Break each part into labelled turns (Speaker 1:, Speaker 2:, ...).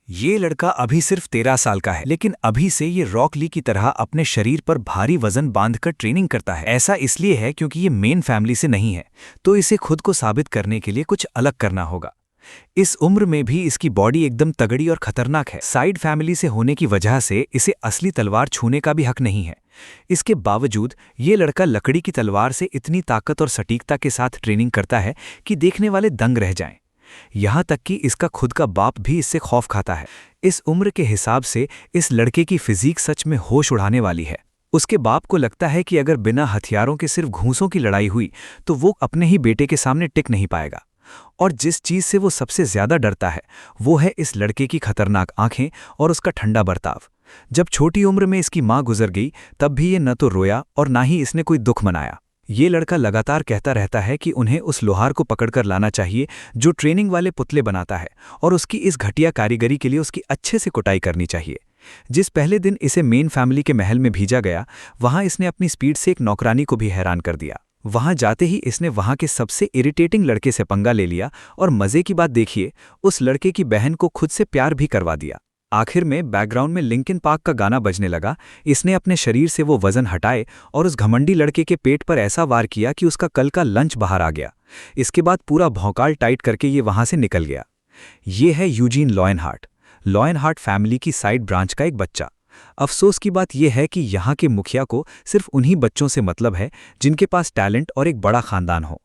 Speaker 1: ये लड़का अभी सिर्फ 13 साल का है, लेकिन अभी से ये रॉक ली की तरह अपने शरीर पर भारी वजन बांधकर ट्रेनिंग करता है। ऐसा इसलिए है क्योंकि ये मेन फैमिली से नहीं है, तो इसे खुद को साबित करने के लिए कुछ अलग करना होगा। इस उम्र में भी इसकी बॉडी एकदम तगड़ी और खतरनाक है। साइड फैमिली से होने की वजह से इसे असली तलवार छूने का भी हक नहीं है। इसके बावजूद ये लड़का लकड़ी की तलवार से इतनी ताकत और सटीकता के साथ ट्रेनिंग करता है कि देखने वाले दंग रह जाएं। यहाँ तक कि इसका खुद का बाप भी इससे खौफ खाता है। इस उम्र के हिसाब से इस लड़के की फिजीक सच में होश उड़ाने वाली है। उसके बाप को लगता है कि अगर बिना हथियारों के सिर्फ घूंसों की लड़ाई हुई तो वो अपने ही बेटे के सामने टिक नहीं पाएगा। और जिस चीज से वो सबसे ज्यादा डरता है वो है इस लड़के की खतरनाक आंखें और उसका ठंडा बर्ताव। जब छोटी उम्र में इसकी मां गुजर गई तब भी ये न तो रोया और ना ही इसने कोई दुख मनाया। ये लड़का लगातार कहता रहता है कि उन्हें उस लोहार को पकड़कर लाना चाहिए जो ट्रेनिंग वाले पुतले बनाता है, और उसकी इस घटिया कारीगरी के लिए उसकी अच्छे से कुटाई करनी चाहिए। जिस पहले दिन इसे मेन फैमिली के महल में भेजा गया, वहां इसने अपनी स्पीड से एक नौकरानी को भी हैरान कर दिया। वहां जाते ही इसने वहां के सबसे इरिटेटिंग लड़के से पंगा ले लिया, और मजे की बात देखिए, उस लड़के की बहन को खुद से प्यार भी करवा दिया। आखिर में बैकग्राउंड में लिंकिन पार्क का गाना बजने लगा। इसने अपने शरीर से वो वजन हटाए और उस घमंडी लड़के के पेट पर ऐसा वार किया कि उसका कल का लंच बाहर आ गया। इसके बाद पूरा भौकाल टाइट करके ये वहां से निकल गया। ये है यूजीन लॉयनहार्ट, लॉयनहार्ट फैमिली की साइड ब्रांच का एक बच्चा। अफसोस की बात यह है कि यहाँ के मुखिया को सिर्फ उन्हीं बच्चों से मतलब है जिनके पास टैलेंट और एक बड़ा खानदान हो।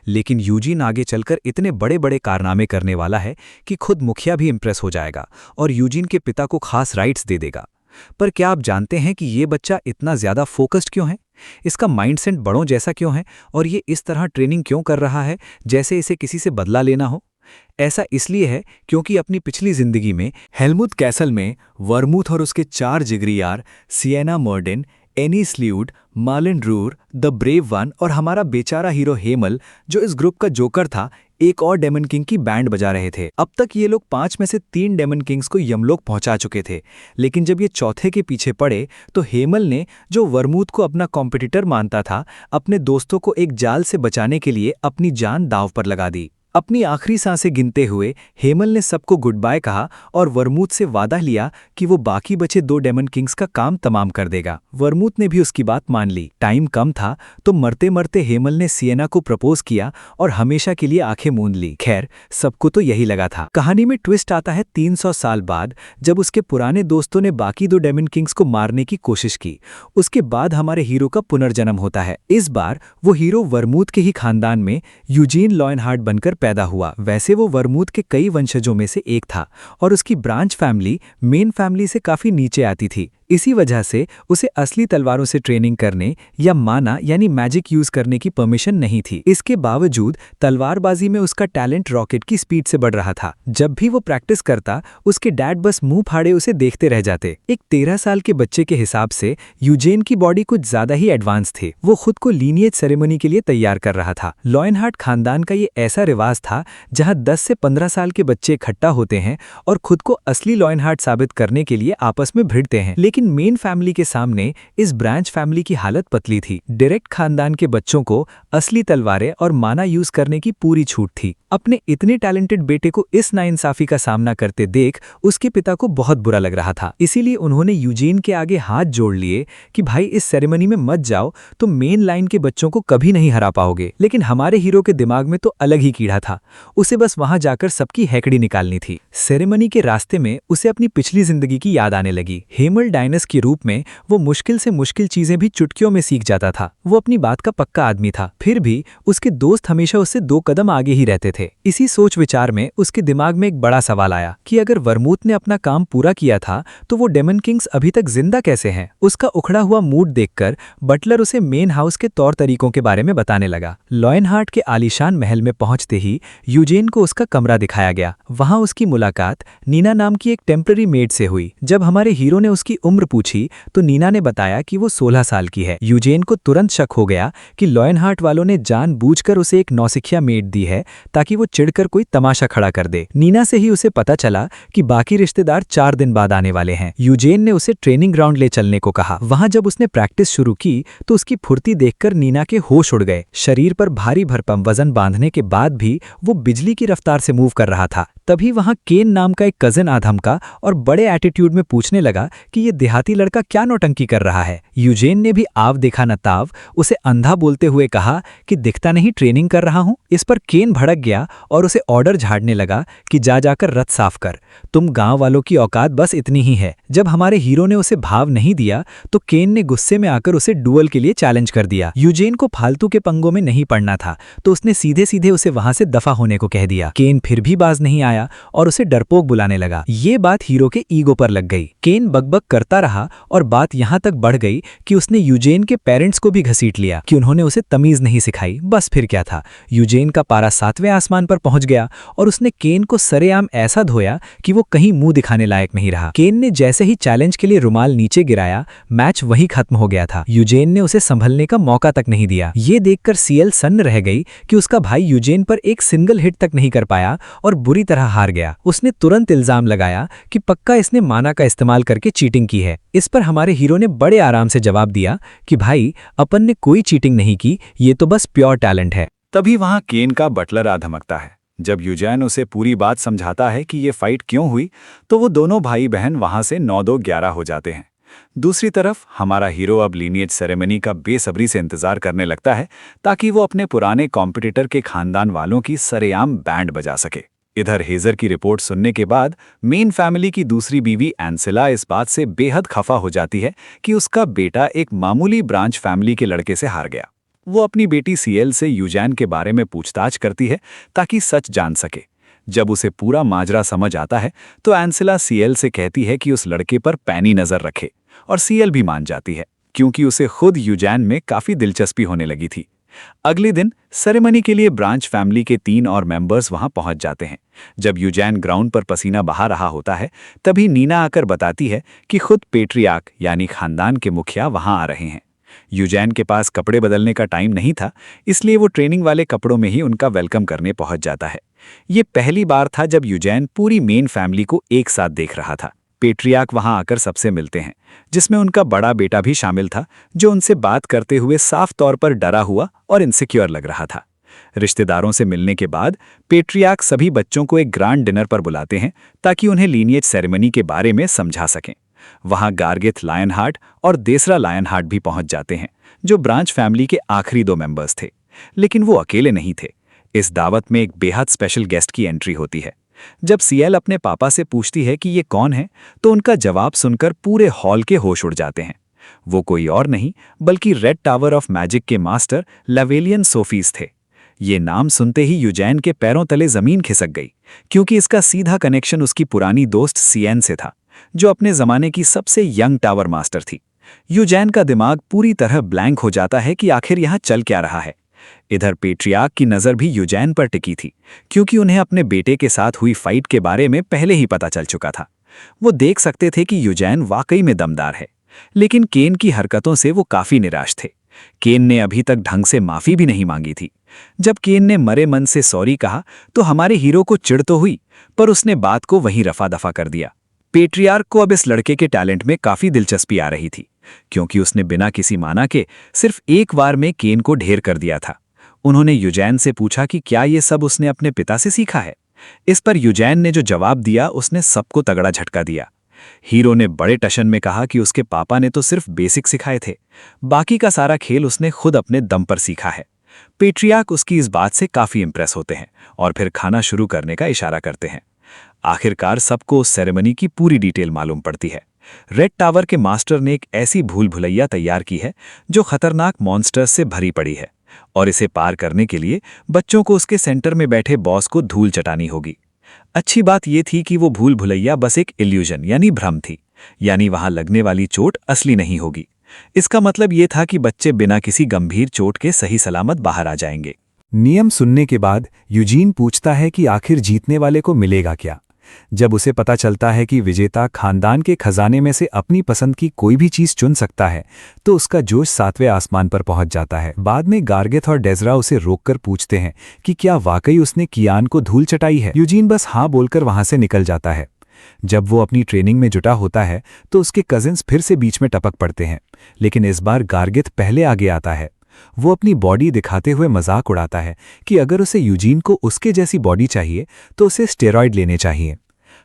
Speaker 1: लेकिन यूजीन आगे चलकर इतने बड़े बड़े कारनामे करने वाला है कि खुद मुखिया भी इंप्रेस हो जाएगा और यूजीन के पिता को खास राइट्स दे देगा। पर क्या आप जानते हैं कि ये बच्चा इतना ज्यादा फोकस्ड क्यों है? इसका माइंडसेट बड़ों जैसा क्यों है? और ये इस तरह ट्रेनिंग क्यों कर रहा है जैसे इसे किसी से बदला लेना हो? ऐसा इसलिए है क्योंकि अपनी पिछली जिंदगी में हेलमुथ कैसल में वर्मूथ और उसके 4 जिगरी यार सिएना मर्डेन, एनी स्ल्यूड, मार्लिन रूर, द ब्रेव वन और हमारा बेचारा हीरो हेमल, जो इस ग्रुप का जोकर था, एक और डेमन किंग की बैंड बजा रहे थे। अब तक ये लोग 5 में से 3 डेमन किंग्स को यमलोक पहुंचा चुके थे, लेकिन जब ये चौथे के पीछे पड़े तो हेमल ने, जो वर्मूथ को अपना कॉम्पिटिटर मानता था, अपने दोस्तों को एक जाल से बचाने के लिए अपनी जान दांव पर लगा दी। अपनी आखिरी सांसें गिनते हुए हेमल ने सबको गुड बाय कहा और वर्मूथ से वादा लिया कि वो बाकी बचे 2 डेमन किंग्स का काम तमाम कर देगा। वर्मूथ ने भी उसकी बात मान ली। टाइम कम था तो मरते मरते हेमल ने सिएना को प्रपोज किया और हमेशा के लिए आंखें मूंद ली। खैर, सबको तो यही लगा था। कहानी में ट्विस्ट आता है 300 साल बाद, जब उसके पुराने दोस्तों ने बाकी 2 डेमन किंग्स को मारने की कोशिश की। उसके बाद हमारे हीरो का पुनर्जन्म होता है। इस बार वो हीरो वर्मूथ के ही खानदान में यूजीन लॉयनहार्ट बनकर पैदा हुआ। वैसे वो वर्मूथ के कई वंशजों में से एक था और उसकी ब्रांच फैमिली मेन फैमिली से काफी नीचे आती थी। इसी वजह से उसे असली तलवारों से ट्रेनिंग करने या माना यानी मैजिक यूज करने की परमिशन नहीं थी। इसके बावजूद तलवारबाजी में उसका टैलेंट रॉकेट की स्पीड से बढ़ रहा था। जब भी वो प्रैक्टिस करता, उसके डैड बस मुंह फाड़े उसे देखते रह जाते। एक 13 साल के बच्चे के हिसाब से यूजेन की बॉडी कुछ ज्यादा ही एडवांस थी। वो खुद को लीनिएज सेरेमनी के लिए तैयार कर रहा था। लॉयनहार्ट खानदान का ये ऐसा रिवाज था जहां 10 से 15 साल के बच्चे इकट्ठा होते हैं और खुद को असली लॉयनहार्ट साबित करने के लिए आपस में भिड़ते हैं। लेकिन मेन फैमिली के सामने इस ब्रांच फैमिली की हालत पतली थी। डायरेक्ट खानदान के बच्चों को असली तलवारें और माना यूज करने की पूरी छूट थी। अपने इतने टैलेंटेड बेटे को इस नाइंसाफी का सामना करते देख उसके पिता को बहुत बुरा लग रहा था। इसीलिए उन्होंने यूजीन के आगे हाथ जोड़ लिए कि भाई इस सेरेमनी में मत जाओ, तो मेन लाइन के बच्चों को कभी नहीं हरा पाओगे। लेकिन हमारे हीरो के दिमाग में तो अलग ही कीड़ा था। उसे बस वहां जाकर सबकी हैकड़ी निकालनी थी। सेरेमनी के रास्ते में उसे अपनी पिछली जिंदगी की याद आने लगी। हेमल डायनस के रूप में वो मुश्किल से मुश्किल चीजें भी चुटकियों में सीख जाता था। वो अपनी बात का पक्का आदमी था, फिर भी उसके दोस्त हमेशा उससे 2 कदम आगे ही रहते थे। इसी सोच विचार में उसके दिमाग में एक बड़ा सवाल आया कि अगर वर्मूथ ने अपना काम पूरा किया था तो वो डेमन किंग्स अभी तक जिंदा कैसे हैं? उसका उखड़ा हुआ मूड देखकर बटलर उसे मेन हाउस के तौर तरीकों के बारे में बताने लगा। लॉयनहार्ट के आलीशान महल में पहुंचते ही यूजेन को उसका कमरा दिखाया गया। वहां उसकी मुलाकात नीना नाम की एक टेम्पररी मेड से हुई। जब हमारे हीरो ने उसकी उम्र पूछी तो नीना ने बताया कि वो 16 साल की है। यूजेन को तुरंत शक हो गया कि लॉयनहार्ट वालों ने जानबूझकर उसे एक नौसिखिया मेड दी है ताकि वो चिढ़कर कोई तमाशा खड़ा कर दे। नीना से ही उसे पता चला कि बाकी रिश्तेदार 4 दिन बाद आने वाले हैं। यूजेन ने उसे ट्रेनिंग ग्राउंड ले चलने को कहा। वहां जब उसने प्रैक्टिस शुरू की तो उसकी फुर्ती देखकर नीना के होश उड़ गए। शरीर पर भारी भरकम वजन बांधने के बाद भी वो बिजली की रफ्तार से मूव कर रहा था। तभी वहां केन नाम का एक कजिन आ धमका और बड़े एटीट्यूड में पूछने लगा कि ये देहाती लड़का क्या नौटंकी कर रहा है। यूजेन ने भी आव देखा न ताव उसे अंधा बोलते हुए कहा कि दिखता नहीं ट्रेनिंग कर रहा हूं। इस पर केन भड़क गया और उसे ऑर्डर झाड़ने लगा कि जा जाकर रथ साफ कर, तुम गांव वालों की औकात बस इतनी ही है। जब हमारे हीरो ने उसे भाव नहीं दिया तो केन ने गुस्से में आकर उसे डुअल के लिए चैलेंज कर दिया। यूजेन को फालतू के पंगों में नहीं पड़ना था तो उसने सीधे सीधे उसे वहां से दफा होने को कह दिया। केन फिर भी बाज नहीं आया और उसे डरपोक बुलाने लगा। ये बात हीरो के ईगो पर लग गई। केन बकबक करता रहा और बात यहां तक बढ़ गई कि उसने यूजेन के पेरेंट्स को भी घसीट लिया कि उन्होंने उसे तमीज नहीं सिखाई। बस फिर क्या था, यूजेन का पारा 7वें आसमान पर पहुंच गया और उसने केन को सरेआम ऐसा धोया कि वो कहीं मुंह दिखाने लायक नहीं रहा। केन ने जैसे ही चैलेंज के लिए रुमाल नीचे गिराया, मैच वही खत्म हो गया था। यूजेन ने उसे संभलने का मौका तक नहीं दिया। ये देखकर सीएल सन्न रह गई कि उसका भाई यूजेन पर एक सिंगल हिट तक नहीं कर पाया और बुरी तरह हार गया। उसने तुरंत इल्जाम लगाया कि पक्का इसने माना का इस्तेमाल करके चीटिंग की है। इस पर हमारे हीरो ने बड़े आराम से जवाब दिया कि भाई अपन ने कोई चीटिंग नहीं की, ये तो बस प्योर टैलेंट है।
Speaker 2: तभी वहां केन का बटलर आ धमकता है। जब यूजेन उसे पूरी बात समझाता है कि ये फाइट क्यों हुई तो वो दोनों भाई बहन वहां से 9-2-11 हो जाते हैं। दूसरी तरफ हमारा हीरो अब लीनिएज सेरेमनी का बेसब्री से इंतजार करने लगता है ताकि वो अपने पुराने कॉम्पिटिटर के खानदान वालों की सरेआम बैंड बजा सके। इधर हेजर की रिपोर्ट सुनने के बाद मेन फैमिली की दूसरी बीवी एंसेला इस बात से बेहद खफा हो जाती है कि उसका बेटा एक मामूली ब्रांच फैमिली के लड़के से हार गया। वो अपनी बेटी सीएल से यूजेन के बारे में पूछताछ करती है ताकि सच जान सके। जब उसे पूरा माजरा समझ आता है तो एंसेला सीएल से कहती है कि उस लड़के पर पैनी नजर रखे और सीएल भी मान जाती है क्योंकि उसे खुद यूजेन में काफी दिलचस्पी होने लगी थी। अगले दिन सेरेमनी के लिए ब्रांच फैमिली के 3 और मेंबर्स वहां पहुंच जाते हैं। जब यूजेन ग्राउंड पर पसीना बहा रहा होता है तभी नीना आकर बताती है कि खुद पेट्रियार्क यानी खानदान के मुखिया वहां आ रहे हैं। यूजेन के पास कपड़े बदलने का टाइम नहीं था, इसलिए वो ट्रेनिंग वाले कपड़ों में ही उनका वेलकम करने पहुंच जाता है। ये पहली बार था जब यूजेन पूरी मेन फैमिली को एक साथ देख रहा था। पेट्रियार्क वहां आकर सबसे मिलते हैं, जिसमें उनका बड़ा बेटा भी शामिल था जो उनसे बात करते हुए साफ तौर पर डरा हुआ और इनसिक्योर लग रहा था। रिश्तेदारों से मिलने के बाद पेट्रियार्क सभी बच्चों को एक ग्रांड डिनर पर बुलाते हैं ताकि उन्हें लीनिएज सेरेमनी के बारे में समझा सकें। वहां गार्गेथ लायनहार्ट और देसरा लायनहार्ट भी पहुंच जाते हैं जो ब्रांच फैमिली के आखिरी 2 मेंबर्स थे, लेकिन वो अकेले नहीं थे। इस दावत में एक बेहद स्पेशल गेस्ट की एंट्री होती है। जब सीएल अपने पापा से पूछती है कि ये कौन है तो उनका जवाब सुनकर पूरे हॉल के होश उड़ जाते हैं। वो कोई और नहीं बल्कि रेड टावर ऑफ मैजिक के मास्टर लेवेलियन सोफीज थे। ये नाम सुनते ही यूजेन के पैरों तले जमीन खिसक गई क्योंकि इसका सीधा कनेक्शन उसकी पुरानी दोस्त सीएन से था जो अपने जमाने की सबसे यंग टावर मास्टर थी। यूजेन का दिमाग पूरी तरह ब्लैंक हो जाता है कि आखिर यहाँ चल क्या रहा है। इधर पेट्रियार्क की नज़र भी यूजेन पर टिकी थी क्योंकि उन्हें अपने बेटे के साथ हुई फाइट के बारे में पहले ही पता चल चुका था। वो देख सकते थे कि यूजेन वाकई में दमदार है, लेकिन केन की हरकतों से वो काफी निराश थे। केन ने अभी तक ढंग से माफी भी नहीं मांगी थी। जब केन ने मरे मन से सॉरी कहा तो हमारे हीरो को चिढ़ तो हुई, पर उसने बात को वहीं रफा दफा कर दिया। पेट्रियार्क को अब इस लड़के के टैलेंट में काफी दिलचस्पी आ रही थी क्योंकि उसने बिना किसी माना के सिर्फ एक बार में केन को ढेर कर दिया था। उन्होंने यूजेन से पूछा कि क्या ये सब उसने अपने पिता से सीखा है। इस पर यूजेन ने जो जवाब दिया उसने सबको तगड़ा झटका दिया। हीरो ने बड़े टशन में कहा कि उसके पापा ने तो सिर्फ बेसिक सिखाए थे, बाकी का सारा खेल उसने खुद अपने दम पर सीखा है। पेट्रियार्क उसकी इस बात से काफी इंप्रेस होते हैं और फिर खाना शुरू करने का इशारा करते हैं। आखिरकार सबको उस सेरेमनी की पूरी डिटेल मालूम पड़ती है। रेड टावर के मास्टर ने एक ऐसी भूल भुलैया तैयार की है जो खतरनाक मॉन्स्टर्स से भरी पड़ी है और इसे पार करने के लिए बच्चों को उसके सेंटर में बैठे बॉस को धूल चटानी होगी। अच्छी बात यह थी कि वो भूल भुलैया बस एक इल्यूजन यानी भ्रम थी, यानी वहां लगने वाली चोट असली नहीं होगी। इसका मतलब ये था कि बच्चे बिना किसी गंभीर चोट के सही सलामत बाहर आ जाएंगे।
Speaker 3: नियम सुनने के बाद यूजीन पूछता है कि आखिर जीतने वाले को मिलेगा क्या। जब उसे पता चलता है कि विजेता खानदान के खजाने में से अपनी पसंद की कोई भी चीज चुन सकता है तो उसका जोश 7वें आसमान पर पहुंच जाता है। बाद में गार्गेथ और डेजरा उसे रोककर पूछते हैं कि क्या वाकई उसने कियान को धूल चटाई है। यूजीन बस हाँ बोलकर वहां से निकल जाता है। जब वो अपनी ट्रेनिंग में जुटा होता है तो उसके कजिन्स फिर से बीच में टपक पड़ते हैं, लेकिन इस बार गार्गेथ पहले आगे आता है। वो अपनी बॉडी दिखाते हुए मजाक उड़ाता है कि अगर उसे यूजीन को उसके जैसी बॉडी चाहिए तो उसे स्टेरॉइड लेने चाहिए।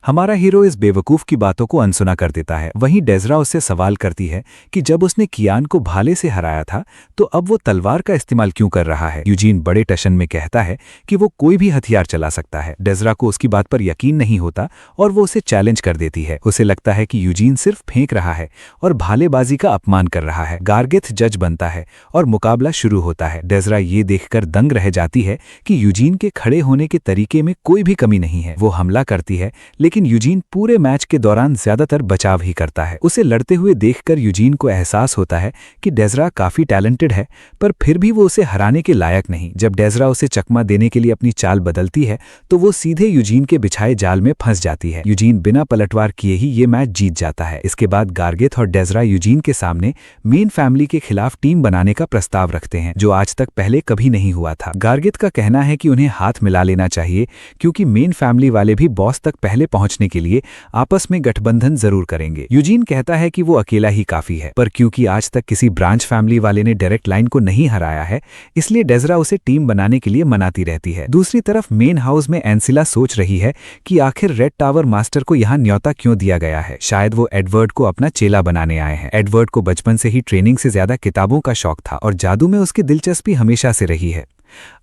Speaker 3: हमारा हीरो इस बेवकूफ की बातों को अनसुना कर देता है। वहीं डेजरा उससे सवाल करती है कि जब उसने कियान को भाले से हराया था तो अब वो तलवार का इस्तेमाल क्यों कर रहा है। यूजीन बड़े टशन में कहता है कि वो कोई भी हथियार चला सकता है। डेजरा को उसकी बात पर यकीन नहीं होता और वो उसे चैलेंज कर देती है। उसे लगता है कि यूजीन सिर्फ फेंक रहा है और भालेबाजी का अपमान कर रहा है। गार्गेथ जज बनता है और मुकाबला शुरू होता है। डेजरा ये देखकर दंग रह जाती है कि यूजीन के खड़े होने के तरीके में कोई भी कमी नहीं है। वो हमला करती है लेकिन यूजीन पूरे मैच के दौरान ज्यादातर बचाव ही करता है। उसे लड़ते हुए देखकर यूजीन को एहसास होता है कि डेजरा काफी टैलेंटेड है, पर फिर भी वो उसे हराने के लायक नहीं। जब डेजरा उसे चकमा देने के लिए अपनी चाल बदलती है तो वो सीधे यूजीन के बिछाए जाल में फंस जाती है। यूजीन बिना पलटवार किए ही ये मैच जीत जाता है। इसके बाद गार्गेथ और डेजरा यूजीन के सामने मेन फैमिली के खिलाफ टीम बनाने का प्रस्ताव रखते हैं, जो आज तक पहले कभी नहीं हुआ था। गार्गेथ का कहना है कि उन्हें हाथ मिला लेना चाहिए क्योंकि मेन फैमिली वाले भी बॉस तक पहले पहुंचने के लिए आपस में गठबंधन जरूर करेंगे। यूजीन कहता है कि वो अकेला ही काफी है, पर क्योंकि आज तक किसी ब्रांच फैमिली वाले ने डायरेक्ट लाइन को नहीं हराया है, इसलिए डेजरा उसे टीम बनाने के लिए मनाती रहती है। दूसरी तरफ मेन हाउस में एंसिला सोच रही है कि आखिर रेड टावर मास्टर को यहाँ न्योता क्यों दिया गया है। शायद वो एडवर्ड को अपना चेला बनाने आए हैं। एडवर्ड को बचपन से ही ट्रेनिंग से ज्यादा किताबों का शौक था और जादू में उसकी दिलचस्पी हमेशा से रही है।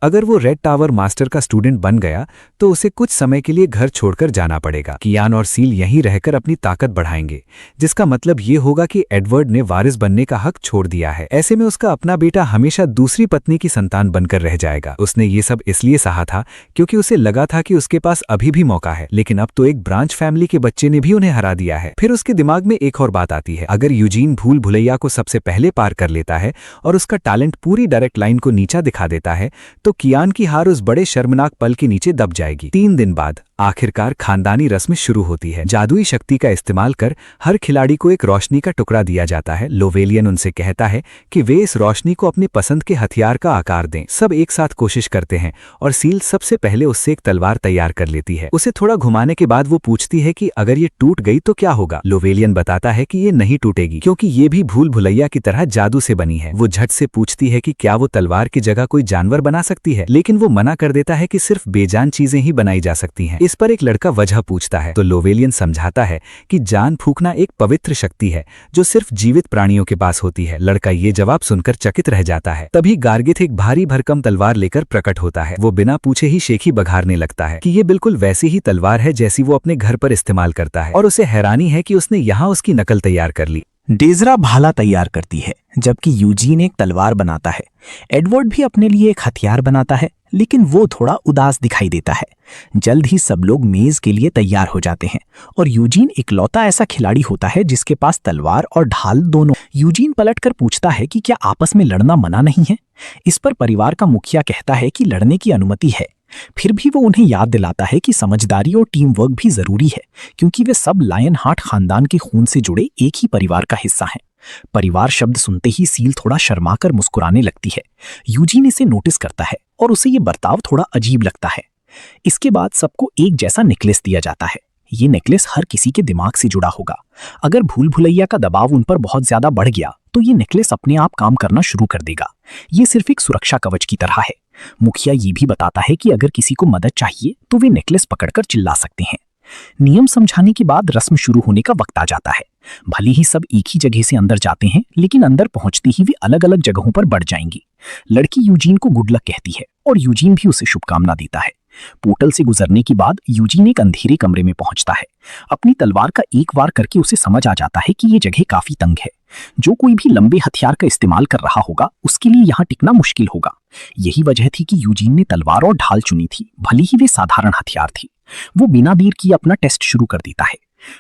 Speaker 3: अगर वो रेड टावर मास्टर का स्टूडेंट बन गया तो उसे कुछ समय के लिए घर छोड़कर जाना पड़ेगा। कियान और सील यहीं रहकर अपनी ताकत बढ़ाएंगे, जिसका मतलब ये होगा कि एडवर्ड ने वारिस बनने का हक छोड़ दिया है। ऐसे में उसका अपना बेटा हमेशा दूसरी पत्नी की संतान बनकर रह जाएगा। उसने ये सब इसलिए सहा था क्योंकि उसे लगा था कि उसके पास अभी भी मौका है, लेकिन अब तो एक ब्रांच फैमिली के बच्चे ने भी उन्हें हरा दिया है। फिर उसके दिमाग में एक और बात आती है, अगर यूजीन भूल भुलैया को सबसे पहले पार कर लेता है और उसका टैलेंट पूरी डायरेक्ट लाइन को नीचा दिखा देता है तो कियान की हार उस बड़े शर्मनाक पल के नीचे दब जाएगी। 3 दिन बाद आखिरकार खानदानी रस्म शुरू होती है। जादुई शक्ति का इस्तेमाल कर हर खिलाड़ी को एक रोशनी का टुकड़ा दिया जाता है। लोवेलियन उनसे कहता है कि वे इस रोशनी को अपनी पसंद के हथियार का आकार दें। सब एक साथ कोशिश करते हैं और सील सबसे पहले उससे एक तलवार तैयार कर लेती है। उसे थोड़ा घुमाने के बाद वो पूछती है कि अगर ये टूट गई तो क्या होगा। लोवेलियन बताता है कि ये नहीं टूटेगी क्योंकि ये भी भूल भुलैया की तरह जादू से बनी है। वो झट से पूछती है कि क्या वो तलवार की जगह कोई जानवर बना सकती है, लेकिन वो मना कर देता है कि सिर्फ बेजान चीजें ही बनाई जा सकती हैं। इस पर एक लड़का वजह पूछता है तो लोवेलियन समझाता है कि जान फूंकना एक पवित्र शक्ति है जो सिर्फ जीवित प्राणियों के पास होती है। लड़का ये जवाब सुनकर चकित रह जाता है। तभी गार्गेथ एक भारी भरकम तलवार लेकर प्रकट होता है। वो बिना पूछे ही शेखी बघारने लगता है कि ये बिल्कुल वैसी ही तलवार है जैसी वो अपने घर पर इस्तेमाल करता है, और उसे हैरानी है कि उसने यहाँ उसकी नकल तैयार कर ली।
Speaker 4: डेजरा भाला तैयार करती है जबकि यूजीन एक तलवार बनाता है। एडवर्ड भी अपने लिए एक हथियार बनाता है, लेकिन वो थोड़ा उदास दिखाई देता है। जल्द ही सब लोग मेज के लिए तैयार हो जाते हैं और यूजीन इकलौता ऐसा खिलाड़ी होता है जिसके पास तलवार और ढाल दोनों। यूजीन पलटकर पूछता है कि क्या आपस में लड़ना मना नहीं है। इस पर परिवार का मुखिया कहता है कि लड़ने की अनुमति है। फिर भी वो उन्हें याद दिलाता है कि समझदारी और टीम वर्क भी जरूरी है क्योंकि वे सब लायन हार्ट खानदान के खून से जुड़े एक ही परिवार का हिस्सा हैं। परिवार शब्द सुनते ही सील थोड़ा शर्माकर मुस्कुराने लगती है। यूजीन इसे नोटिस करता है और उसे ये बर्ताव थोड़ा अजीब लगता है। इसके बाद सबको एक जैसा नेकलेस दिया जाता है। ये नेकलेस हर किसी के दिमाग से जुड़ा होगा। अगर भूल भुलैया का दबाव उन पर बहुत ज्यादा बढ़ गया तो ये नेकलेस अपने आप काम करना शुरू कर देगा। ये सिर्फ एक सुरक्षा कवच की तरह है। मुखिया ये भी बताता है कि अगर किसी को मदद चाहिए तो वे नेकलेस पकड़कर चिल्ला सकते हैं। नियम समझाने के बाद रस्म शुरू होने का वक्त आ जाता है। भले ही सब एक ही जगह से अंदर जाते हैं, लेकिन अंदर पहुंचते ही वे अलग अलग जगहों पर बढ़ जाएंगी। लड़की यूजीन को गुड लक कहती है और यूजीन भी उसे शुभकामना देता है। पोर्टल से गुजरने के बाद यूजीन एक अंधेरे कमरे में पहुंचता है। अपनी तलवार का एक वार करके उसे समझ आ जाता है कि ये जगह काफी तंग है। जो कोई भी लंबे हथियार का इस्तेमाल कर रहा होगा उसके लिए यहाँ टिकना मुश्किल होगा। यही वजह थी कि यूजीन ने तलवार और ढाल चुनी थी, भले ही वे साधारण हथियार थी। वो बिना देर किए अपना टेस्ट शुरू कर देता है।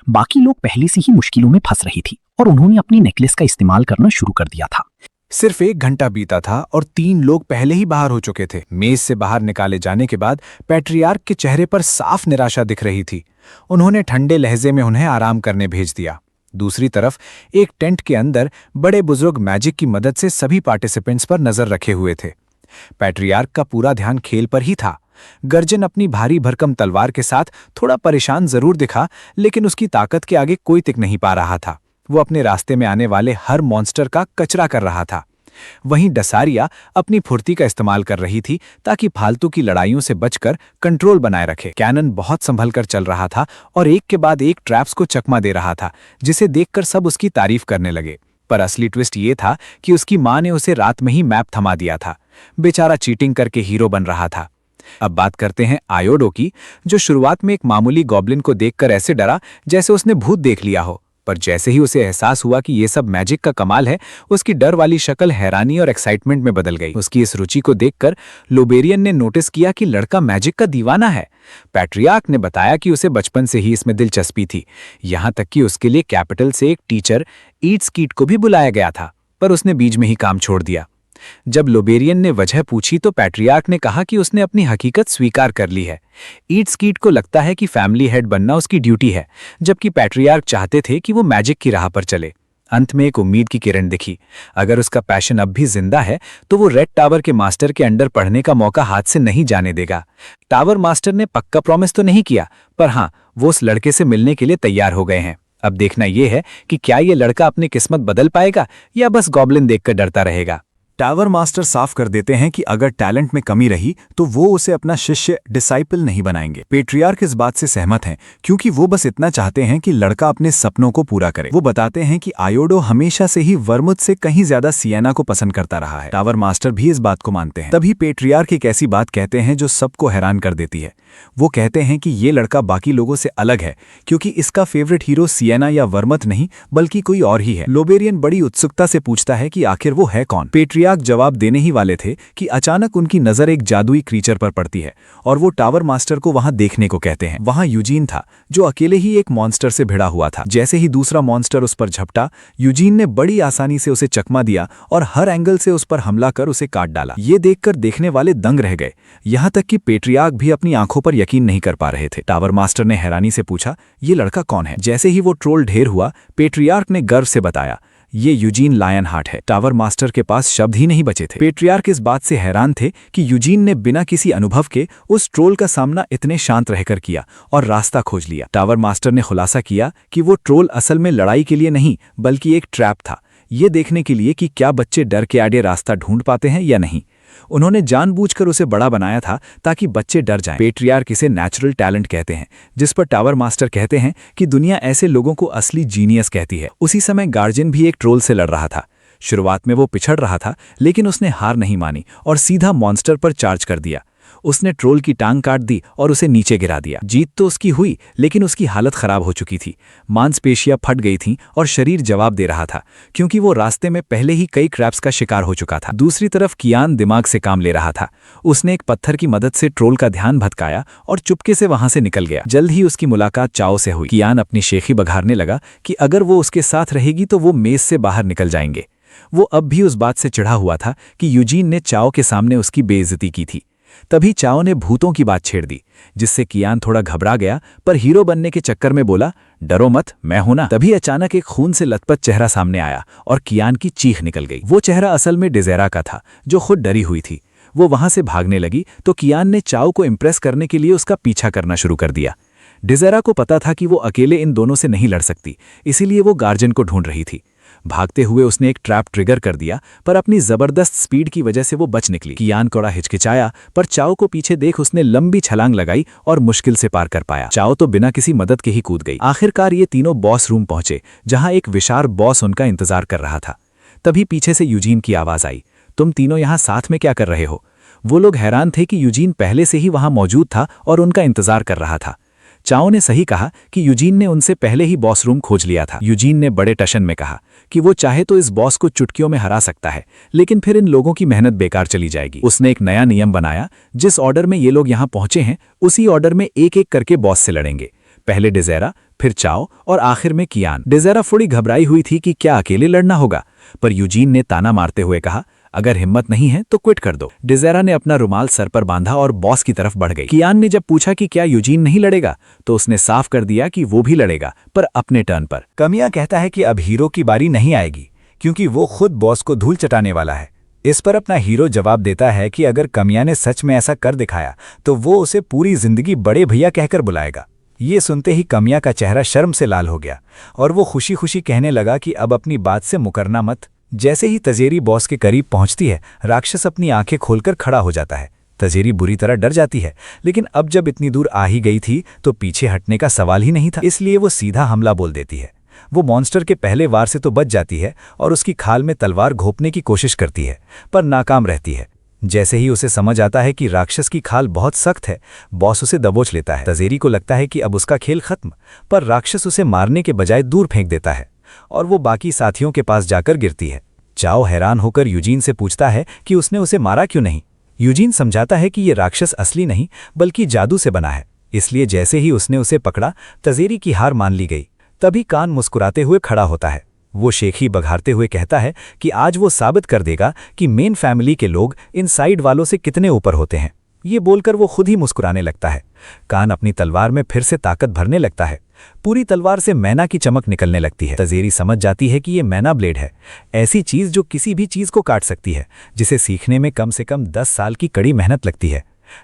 Speaker 4: बाकी लोग पहले से ही मुश्किलों में फंस रही थी और उन्होंने अपनी नेकलेस का इस्तेमाल करना शुरू कर दिया था।
Speaker 2: सिर्फ 1 घंटा बीता था और 3 लोग पहले ही बाहर हो चुके थे। मेज से बाहर निकाले जाने के बाद पैट्रियार्क के चेहरे पर साफ निराशा दिख रही थी। उन्होंने ठंडे लहजे में उन्हें आराम करने भेज दिया। दूसरी तरफ एक टेंट के अंदर बड़े बुजुर्ग मैजिक की मदद से सभी पार्टिसिपेंट्स पर नजर रखे हुए थे। पैट्रियार्क का पूरा ध्यान खेल पर ही था। गर्जन अपनी भारी भरकम तलवार के साथ थोड़ा परेशान जरूर दिखा, लेकिन उसकी ताकत के आगे कोई टिक नहीं पा रहा था। वो अपने रास्ते में आने वाले हर मॉन्स्टर का कचरा कर रहा था।
Speaker 1: वहीं डसारिया अपनी फुर्ती का इस्तेमाल कर रही थी ताकि फालतू की लड़ाइयों से बचकर कंट्रोल बनाए रखे। कैनन बहुत संभल कर चल रहा था और एक के बाद एक ट्रैप्स को चकमा दे रहा था, जिसे देखकर सब उसकी तारीफ करने लगे। पर असली ट्विस्ट ये था कि उसकी माँ ने उसे रात में ही मैप थमा दिया था। बेचारा चीटिंग करके हीरो बन रहा था। अब बात करते हैं आयोडो की, जो शुरुआत में एक मामूली गॉब्लिन को देखकर ऐसे डरा जैसे उसने भूत देख लिया हो। पर जैसे ही उसे एहसास हुआ कि ये सब मैजिक का कमाल है, उसकी डर वाली शक्ल हैरानी और एक्साइटमेंट में बदल गई। उसकी इस रुचि को देखकर लोबेरियन ने नोटिस किया कि लड़का मैजिक का दीवाना है। पैट्रियार्क ने बताया कि उसे बचपन से ही इसमें दिलचस्पी थी, यहाँ तक कि उसके लिए कैपिटल से एक टीचर ईट्सकीट को भी बुलाया गया था, पर उसने बीच में ही काम छोड़ दिया। जब लोबेरियन ने वजह पूछी तो पैट्रियार्क ने कहा कि उसने अपनी हकीकत स्वीकार कर ली है। ईट्सकीट को लगता है कि फैमिली हेड बनना उसकी ड्यूटी है, जबकि पैट्रियार्क चाहते थे कि वो मैजिक की राह पर चले। अंत में एक उम्मीद की किरण दिखी। अगर उसका पैशन अब भी जिंदा है तो वो रेड टावर के मास्टर के अंडर पढ़ने का मौका हाथ से नहीं जाने देगा। टावर मास्टर ने पक्का प्रॉमिस तो नहीं किया, पर हाँ, वो उस लड़के से मिलने के लिए तैयार हो गए हैं। अब देखना यह है कि क्या ये लड़का अपनी किस्मत बदल पाएगा या बस गॉब्लिन देखकर डरता रहेगा।
Speaker 3: टावर मास्टर साफ कर देते हैं कि अगर टैलेंट में कमी रही तो वो उसे अपना शिष्य डिसाइपल नहीं बनाएंगे। पेट्रियार्क इस बात से सहमत हैं क्योंकि वो बस इतना चाहते हैं कि लड़का अपने सपनों को पूरा करे। वो बताते हैं कि आयोडो हमेशा से ही वर्मुथ से कहीं ज्यादा सिएना को पसंद करता रहा है। टावर मास्टर भी इस बात को मानते हैं। तभी पेट्रियार्क एक ऐसी बात कहते हैं जो सबको हैरान कर देती है। वो कहते हैं कि ये लड़का बाकी लोगों से अलग है क्योंकि इसका फेवरेट हीरो सिएना या वर्मुथ नहीं बल्कि कोई और ही है। लोबेरियन बड़ी उत्सुकता से पूछता है कि आखिर वो है कौन। पेट्रियार्क जवाब देने ही वाले थे कि अचानक उनकी नजर एक जादुई क्रीचर पर पड़ती है और वो टावर मास्टर को वहां देखने को कहते हैं। वहां यूजीन था जो अकेले ही एक मॉन्स्टर से भिड़ा हुआ था। जैसे ही दूसरा मॉन्स्टर उस पर झपटा, यूजीन ने बड़ी आसानी से उसे चकमा दिया और हर एंगल से उस पर हमला कर उसे काट डाला। ये देखकर देखने वाले दंग रह गए, यहां तक कि पेट्रियार्क भी अपनी आंखों पर यकीन नहीं कर पा रहे थे। टावर मास्टर ने हैरानी से पूछा, ये लड़का कौन है? जैसे ही वो ट्रोल ढेर हुआ, पेट्रियार्क ने गर्व से बताया, ये यूजीन लायन हार्ट है। टावर मास्टर के पास शब्द ही नहीं बचे थे। पेट्रियार्क इस बात से हैरान थे कि यूजीन ने बिना किसी अनुभव के उस ट्रोल का सामना इतने शांत रहकर किया और रास्ता खोज लिया। टावर मास्टर ने खुलासा किया कि वो ट्रोल असल में लड़ाई के लिए नहीं बल्कि एक ट्रैप था, ये देखने के लिए कि क्या बच्चे डर के आड़े रास्ता ढूंढ पाते हैं या नहीं। उन्होंने जानबूझकर उसे बड़ा बनाया था ताकि बच्चे डर जाएं। पेट्रियार्क इसे नेचुरल टैलेंट कहते हैं, जिस पर टावर मास्टर कहते हैं कि दुनिया ऐसे लोगों को असली जीनियस कहती है। उसी समय गार्जियन भी एक ट्रोल से लड़ रहा था। शुरुआत में वो पिछड़ रहा था, लेकिन उसने हार नहीं मानी और सीधा मॉन्स्टर पर चार्ज कर दिया। उसने ट्रोल की टांग काट दी और उसे नीचे गिरा दिया। जीत तो उसकी हुई, लेकिन उसकी हालत खराब हो चुकी थी। मांसपेशियां फट गई थीं और शरीर जवाब दे रहा था क्योंकि वो रास्ते में पहले ही कई ट्रैप्स का शिकार हो चुका था। दूसरी तरफ कियान दिमाग से काम ले रहा था। उसने एक पत्थर की मदद से ट्रोल का ध्यान भटकाया और चुपके से वहां से निकल गया। जल्द ही उसकी मुलाकात चाओ से हुई। कियान अपनी शेखी बघारने लगा कि अगर वो उसके साथ रहेगी तो वो मेज से बाहर निकल जाएंगे। वो अब भी उस बात से चिढ़ा हुआ था कि यूजीन ने चाओ के सामने उसकी बेइज्जती की थी। तभी चाओ ने भूतों की बात छेड़ दी, जिससे कियान थोड़ा घबरा गया, पर हीरो बनने के चक्कर में बोला, डरो मत, मैं हूं ना। तभी अचानक एक खून से लथपथ चेहरा सामने आया और कियान की चीख निकल गई। वो चेहरा असल में डिज़ेरा का था, जो खुद डरी हुई थी। वो वहां से भागने लगी तो कियान ने चाओ को इम्प्रेस करने के लिए उसका पीछा करना शुरू कर दिया। डिज़ेरा को पता था कि वो अकेले इन दोनों से नहीं लड़ सकती, इसीलिए वो गार्जियन को ढूंढ रही थी। भागते हुए उसने एक ट्रैप ट्रिगर कर दिया, पर अपनी जबरदस्त स्पीड की वजह से वो बच निकली। कियान कोड़ा हिचकिचाया, पर चाओ को पीछे देख उसने लंबी छलांग लगाई और मुश्किल से पार कर पाया। चाओ तो बिना किसी मदद के ही कूद गई। आखिरकार ये तीनों बॉस रूम पहुंचे, जहां एक विशाल बॉस उनका इंतजार कर रहा था। तभी पीछे से यूजीन की आवाज आई, तुम तीनों यहां साथ में क्या कर रहे हो? वो लोग हैरान थे कि यूजीन पहले से ही वहां मौजूद था और उनका इंतजार कर रहा था। चाओ ने सही कहा कि यूजीन ने उनसे पहले ही बॉस रूम खोज लिया था। यूजीन ने बड़े टशन में कहा कि वो चाहे तो इस बॉस को चुटकियों में हरा सकता है, लेकिन फिर इन लोगों की मेहनत बेकार चली जाएगी। उसने एक नया नियम बनाया, जिस ऑर्डर में ये लोग यहाँ पहुंचे हैं उसी ऑर्डर में एक एक करके बॉस से लड़ेंगे। पहले डिज़ेरा, फिर चाओ और आखिर में कियान। डिज़ेरा थोड़ी घबराई हुई थी कि क्या अकेले लड़ना होगा, पर यूजीन ने ताना मारते हुए कहा, अगर हिम्मत नहीं है तो क्विट कर दो। डिज़ेरा ने अपना रुमाल सर पर बांधा और बॉस की तरफ बढ़ गई। कियान ने जब पूछा कि क्या यूजीन नहीं लड़ेगा, तो उसने साफ कर दिया कि वो भी लड़ेगा, पर अपने टर्न पर।
Speaker 2: कमिया कहता है कि अब हीरो की बारी नहीं आएगी क्योंकि वो खुद बॉस को धूल चटाने वाला है। इस पर अपना हीरो जवाब देता है कि अगर कमिया ने सच में ऐसा कर दिखाया तो वो उसे पूरी जिंदगी बड़े भैया कहकर बुलाएगा। ये सुनते ही कमिया का चेहरा शर्म से लाल हो गया और वो खुशी खुशी कहने लगा कि अब अपनी बात से मुकरना मत, जैसे ही तजेरी बॉस के करीब पहुंचती है, राक्षस अपनी आंखें खोलकर खड़ा हो जाता है। तजेरी बुरी तरह डर जाती है, लेकिन अब जब इतनी दूर आ ही गई थी तो पीछे हटने का सवाल ही नहीं था, इसलिए वो सीधा हमला बोल देती है। वो मॉन्स्टर के पहले वार से तो बच जाती है और उसकी खाल में तलवार घोंपने की कोशिश करती है, पर नाकाम रहती है। जैसे ही उसे समझ आता है कि राक्षस की खाल बहुत सख्त है, बॉस उसे दबोच लेता है। तजेरी को लगता है कि अब उसका खेल खत्म, पर राक्षस उसे मारने के बजाय दूर फेंक देता है और वो बाकी साथियों के पास जाकर गिरती है। चाओ हैरान होकर यूजीन से पूछता है कि उसने उसे मारा क्यों नहीं। यूजीन समझाता है कि ये राक्षस असली नहीं बल्कि जादू से बना है, इसलिए जैसे ही उसने उसे पकड़ा, तजेरी की हार मान ली गई। तभी कान मुस्कुराते हुए खड़ा होता है। वो शेखी बघारते हुए कहता है कि आज वो साबित कर देगा कि मेन फैमिली के लोग इन साइड वालों से कितने ऊपर होते हैं। ये बोलकर वो खुद ही मुस्कुराने लगता है। कान अपनी तलवार में फिर से ताकत भरने लगता है। पूरी तलवार से मैना की चमक निकलने लगती है। तजेरी समझ जाती है कि ये मैना ब्लेड है, ऐसी चीज जो किसी भी चीज को काट सकती है, जिसे सीखने में कम से कम 10 साल की कड़ी मेहनत लगती है।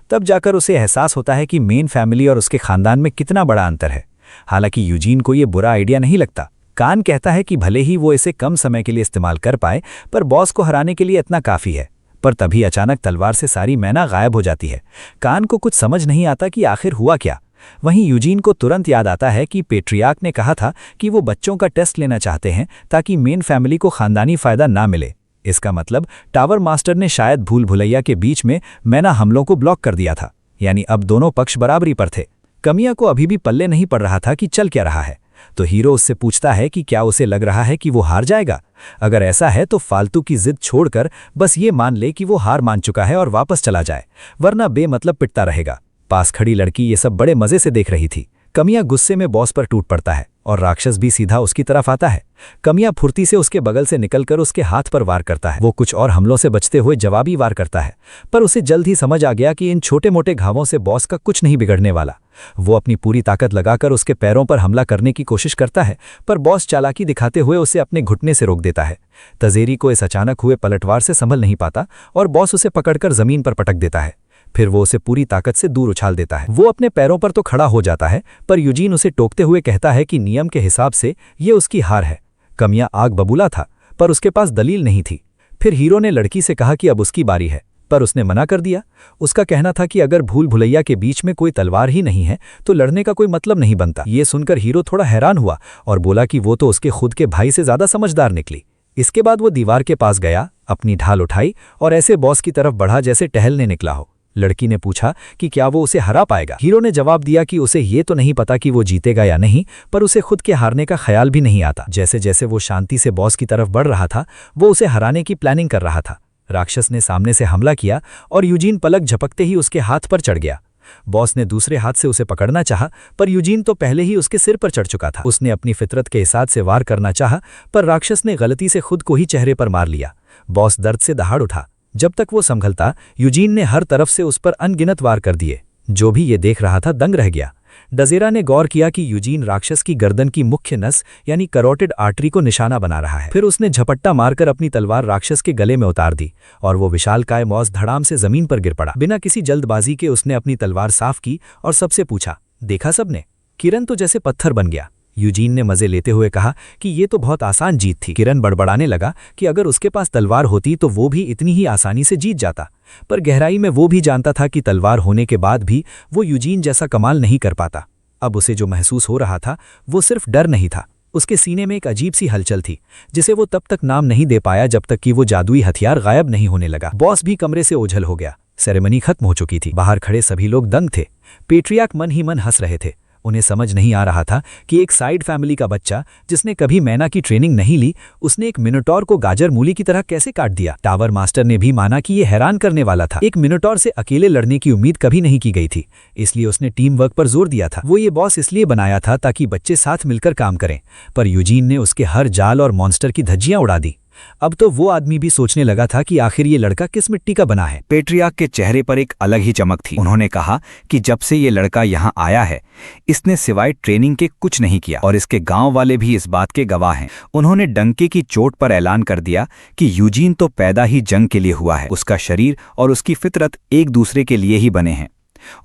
Speaker 2: तब जाकर उसे एहसास होता है कि मेन फैमिली और उसके खानदान में कितना बड़ा अंतर है। हालांकि यूजीन को ये बुरा आइडिया नहीं लगता। कान कहता है कि भले ही वो इसे कम समय के लिए इस्तेमाल कर पाए, पर बॉस को हराने के लिए इतना काफी है। पर तभी अचानक तलवार से सारी मैना गायब हो जाती है। कान को कुछ समझ नहीं आता कि आखिर हुआ क्या। वहीं यूजीन को तुरंत याद आता है कि पेट्रियार्क ने कहा था कि वो बच्चों का टेस्ट लेना चाहते हैं ताकि मेन फैमिली को खानदानी फायदा ना मिले। इसका मतलब टावर मास्टर ने शायद भूल भुलैया के बीच में मैना हमलों को ब्लॉक कर दिया था, यानी अब दोनों पक्ष बराबरी पर थे। कमिया को अभी भी पल्ले नहीं पड़ रहा था कि चल क्या रहा है, तो हीरो उससे पूछता है कि क्या उसे लग रहा है कि वो हार जाएगा। अगर ऐसा है तो फालतू की जिद छोड़कर बस ये मान ले कि वो हार मान चुका है और वापस चला जाए, वरना बेमतलब पिटता रहेगा। पास खड़ी लड़की ये सब बड़े मजे से देख रही थी। कमिया गुस्से में बॉस पर टूट पड़ता है और राक्षस भी सीधा उसकी तरफ आता है। कमिया फुर्ती से उसके बगल से निकलकर उसके हाथ पर वार करता है। वो कुछ और हमलों से बचते हुए जवाबी वार करता है, पर उसे जल्द ही समझ आ गया कि इन छोटे मोटे घावों से बॉस का कुछ नहीं बिगड़ने वाला। वो अपनी पूरी ताकत लगाकर उसके पैरों पर हमला करने की कोशिश करता है, पर बॉस चालाकी दिखाते हुए उसे अपने घुटने से रोक देता है। तजेरी को इस अचानक हुए पलटवार से संभल नहीं पाता और बॉस उसे पकड़कर जमीन पर पटक देता है। फिर वो उसे पूरी ताकत से दूर उछाल देता है। वो अपने पैरों पर तो खड़ा हो जाता है, पर यूजीन उसे टोकते हुए कहता है कि नियम के हिसाब से ये उसकी हार है। कमिया आग बबूला था, पर उसके पास दलील नहीं थी। फिर हीरो ने लड़की से कहा कि अब उसकी बारी है, पर उसने मना कर दिया। उसका कहना था कि अगर भूल भुलैया के बीच में कोई तलवार ही नहीं है तो लड़ने का कोई मतलब नहीं बनता। ये सुनकर हीरो थोड़ा हैरान हुआ और बोला कि वो तो उसके खुद के भाई से ज्यादा समझदार निकली। इसके बाद वो दीवार के पास गया, अपनी ढाल उठाई और ऐसे बॉस की तरफ बढ़ा जैसे टहलने निकला हो। लड़की ने पूछा कि क्या वो उसे हरा पाएगा। हीरो ने जवाब दिया कि उसे ये तो नहीं पता कि वो जीतेगा या नहीं, पर उसे खुद के हारने का ख्याल भी नहीं आता। जैसे जैसे वो शांति से बॉस की तरफ बढ़ रहा था, वो उसे हराने की प्लानिंग कर रहा था। राक्षस ने सामने से हमला किया और यूजीन पलक झपकते ही उसके हाथ पर चढ़ गया। बॉस ने दूसरे हाथ से उसे पकड़ना चाहा, पर यूजीन तो पहले ही उसके सिर पर चढ़ चुका था। उसने अपनी फितरत के हिसाब से वार करना चाहा, पर राक्षस ने गलती से खुद को ही चेहरे पर मार लिया। बॉस दर्द से दहाड़ उठा। जब तक वो संभलता, यूजीन ने हर तरफ से उस पर अनगिनत वार कर दिए। जो भी ये देख रहा था दंग रह गया। डजेरा ने गौर किया कि यूजीन राक्षस की गर्दन की मुख्य नस यानी करोटिड आर्टरी को निशाना बना रहा है। फिर उसने झपट्टा मारकर अपनी तलवार राक्षस के गले में उतार दी और वो विशालकाय मौज धड़ाम से जमीन पर गिर पड़ा। बिना किसी जल्दबाजी के उसने अपनी तलवार साफ की और सबसे पूछा, देखा सबने? किरण तो जैसे पत्थर बन गया। यूजीन ने मजे लेते हुए कहा कि ये तो बहुत आसान जीत थी। किरण बड़बड़ाने लगा कि अगर उसके पास तलवार होती तो वो भी इतनी ही आसानी से जीत जाता, पर गहराई में वो भी जानता था कि तलवार होने के बाद भी वो यूजीन जैसा कमाल नहीं कर पाता। अब उसे जो महसूस हो रहा था वो सिर्फ डर नहीं था, उसके सीने में एक अजीब सी हलचल थी जिसे वो तब तक नाम नहीं दे पाया जब तक कि वो जादुई हथियार गायब नहीं होने लगा। बॉस भी कमरे से ओझल हो गया। सेरेमनी खत्म हो चुकी थी। बाहर खड़े सभी लोग दंग थे। पेट्रियार्क मन ही मन हंस रहे थे। उन्हें समझ नहीं आ रहा था कि एक साइड फैमिली का बच्चा जिसने कभी मैना की ट्रेनिंग नहीं ली, उसने एक मिनोटॉर को गाजर मूली की तरह कैसे काट दिया। टावर मास्टर ने भी माना कि यह हैरान करने वाला था। एक मिनोटॉर से अकेले लड़ने की उम्मीद कभी नहीं की गई थी, इसलिए उसने टीम वर्क पर जोर दिया था। वो ये बॉस इसलिए बनाया था ताकि बच्चे साथ मिलकर काम करें, पर यूजीन ने उसके हर जाल और मॉन्स्टर की धज्जियां उड़ा दी। अब तो वो आदमी भी सोचने लगा था कि आखिर ये लड़का किस मिट्टी का बना है।
Speaker 1: पेट्रियार्क के चेहरे पर एक अलग ही चमक थी। उन्होंने कहा कि जब से ये लड़का यहाँ आया है, इसने सिवाय ट्रेनिंग के कुछ नहीं किया और इसके गांव वाले भी इस बात के गवाह हैं। उन्होंने डंके की चोट पर ऐलान कर दिया कि यूजीन तो पैदा ही जंग के लिए हुआ है। उसका शरीर और उसकी फितरत एक दूसरे के लिए ही बने हैं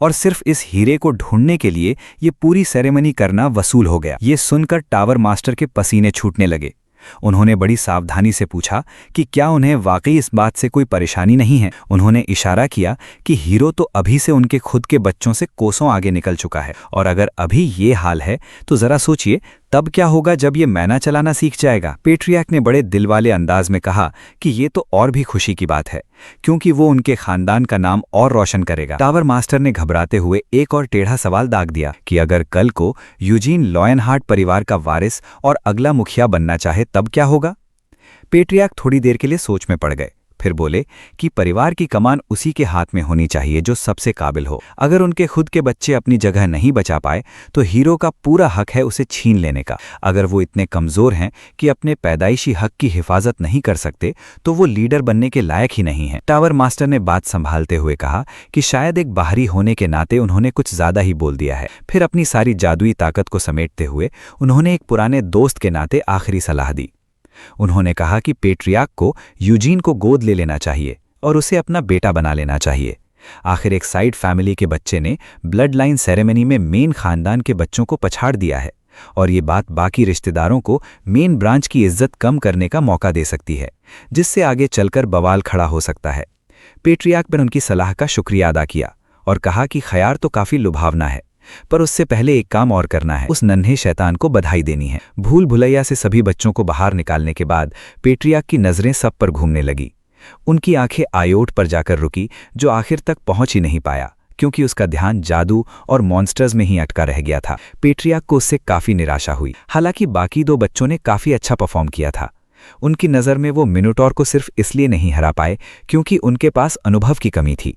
Speaker 1: और सिर्फ इस हीरे को ढूंढने के लिए ये पूरी सेरेमनी करना वसूल हो गया। ये सुनकर टावर मास्टर के पसीने छूटने लगे। उन्होंने बड़ी सावधानी से पूछा कि क्या उन्हें वाकई इस बात से कोई परेशानी नहीं है। उन्होंने इशारा किया कि हीरो तो अभी से उनके खुद के बच्चों से कोसों आगे निकल चुका है, और अगर अभी ये हाल है तो जरा सोचिए तब क्या होगा जब ये मैना चलाना सीख जाएगा। पेट्रियार्क ने बड़े दिल वाले अंदाज में कहा कि ये तो और भी खुशी की बात है, क्योंकि वो उनके खानदान का नाम और रोशन करेगा। टावर मास्टर ने घबराते हुए एक और टेढ़ा सवाल दाग दिया कि अगर कल को यूजीन लॉयनहार्ट परिवार का वारिस और अगला मुखिया बनना चाहे तब क्या होगा। पेट्रियार्क थोड़ी देर के लिए सोच में पड़ गए, फिर बोले कि परिवार की कमान उसी के हाथ में होनी चाहिए जो सबसे काबिल हो। अगर उनके खुद के बच्चे अपनी जगह नहीं बचा पाए तो हीरो का पूरा हक है उसे छीन लेने का। अगर वो इतने कमजोर हैं कि अपने पैदाइशी हक की हिफाजत नहीं कर सकते तो वो लीडर बनने के लायक ही नहीं है। टावर मास्टर ने बात संभालते हुए कहा कि शायद एक बाहरी होने के नाते उन्होंने कुछ ज्यादा ही बोल दिया है। फिर अपनी सारी जादुई ताकत को समेटते हुए उन्होंने एक पुराने दोस्त के नाते आखिरी सलाह दी। उन्होंने कहा कि पेट्रियार्क को यूजीन को गोद ले लेना चाहिए और उसे अपना बेटा बना लेना चाहिए। आखिर एक साइड फैमिली के बच्चे ने ब्लड लाइन सेरेमनी में मेन खानदान के बच्चों को पछाड़ दिया है, और ये बात बाकी रिश्तेदारों को मेन ब्रांच की इज्जत कम करने का मौका दे सकती है, जिससे आगे चलकर बवाल खड़ा हो सकता है। पेट्रियार्क ने उनकी सलाह का शुक्रिया अदा किया और कहा कि ख्याल तो काफी लुभावना है, पर उससे पहले एक काम और करना है, उस नन्हे शैतान को बधाई देनी है। भूल भुलैया से सभी बच्चों को बाहर निकालने के बाद पेट्रियार्क की नजरें सब पर घूमने लगी। उनकी आंखें आयोट पर जाकर रुकी, जो आखिर तक पहुंच ही नहीं पाया क्योंकि उसका ध्यान जादू और मॉन्स्टर्स में ही अटका रह गया था। पेट्रियार्क को उससे काफी निराशा हुई। हालांकि बाकी दो बच्चों ने काफी अच्छा परफॉर्म किया था। उनकी नज़र में वो मिनोटॉर को सिर्फ इसलिए नहीं हरा पाए क्योंकि उनके पास अनुभव की कमी थी।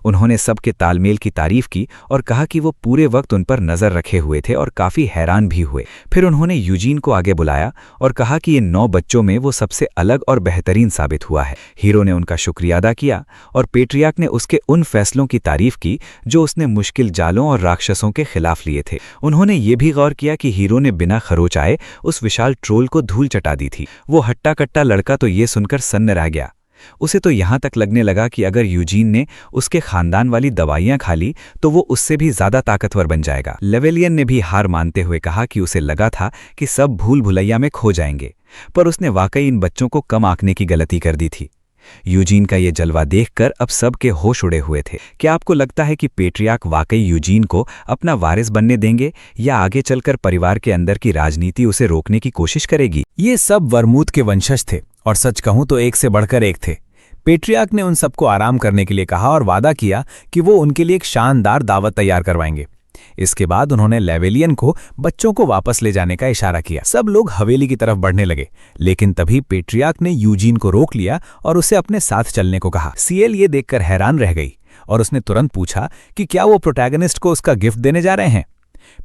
Speaker 1: उन्होंने सबके तालमेल की तारीफ की और कहा कि वो पूरे वक्त उन पर नजर रखे हुए थे और काफी हैरान भी हुए। फिर उन्होंने यूजीन को आगे बुलाया और कहा कि ये 9 बच्चों में वो सबसे अलग और बेहतरीन साबित हुआ है। हीरो ने उनका शुक्रिया अदा किया और पेट्रियार्क ने उसके उन फैसलों की तारीफ की जो उसने मुश्किल जालों और राक्षसों के खिलाफ लिए थे। उन्होंने ये भी गौर किया कि हीरो ने बिना खरोच आए उस विशाल ट्रोल को धूल चटा दी थी। वो हट्टा कट्टा लड़का तो ये सुनकर सन्न रह गया। उसे तो यहां तक लगने लगा कि अगर यूजीन ने उसके खानदान वाली दवाइयां खा ली तो वो उससे भी ज्यादा ताकतवर बन जाएगा। लेवेलियन ने भी हार मानते हुए कहा कि उसे लगा था कि सब भूल भुलैया में खो जाएंगे, पर उसने वाकई इन बच्चों को कम आंकने की गलती कर दी थी। यूजीन का ये जलवा देखकर अब सबके होश उड़े हुए थे। क्या आपको लगता है कि पेट्रियार्क वाकई यूजीन को अपना वारिस बनने देंगे या आगे चलकर परिवार के अंदर की राजनीति उसे रोकने की कोशिश करेगी?
Speaker 3: ये सब वर्मूथ के वंशज थे और सच कहूं तो एक से बढ़कर एक थे। पेट्रियार्क ने उन सबको आराम करने के लिए कहा और वादा किया कि वो उनके लिए एक शानदार दावत तैयार करवाएंगे। इसके बाद उन्होंने लेवेलियन को बच्चों को वापस ले जाने का इशारा किया। सब लोग हवेली की तरफ बढ़ने लगे, लेकिन तभी पेट्रियार्क ने यूजीन को रोक लिया और उसे अपने साथ चलने को कहा। सीएल ये देखकर हैरान रह गई और उसने तुरंत पूछा कि क्या वो प्रोटैगनिस्ट को उसका गिफ्ट देने जा रहे हैं।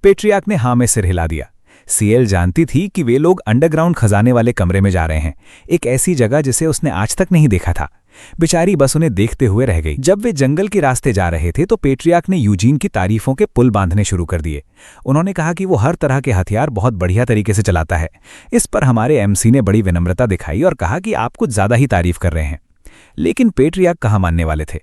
Speaker 3: पेट्रियार्क ने हाँ में सिर हिला दिया। सीएल जानती थी कि वे लोग अंडरग्राउंड खजाने वाले कमरे में जा रहे हैं, एक ऐसी जगह जिसे उसने आज तक नहीं देखा था। बेचारी बस उन्हें देखते हुए रह गई। जब वे जंगल के रास्ते जा रहे थे तो पेट्रियार्क ने यूजीन की तारीफों के पुल बांधने शुरू कर दिए। उन्होंने कहा कि वो हर तरह के हथियार बहुत बढ़िया तरीके से चलाता है। इस पर हमारे एमसी ने बड़ी विनम्रता दिखाई और कहा कि आप कुछ ज्यादा ही तारीफ कर रहे हैं। लेकिन पेट्रियार्क कहाँ मानने वाले थे।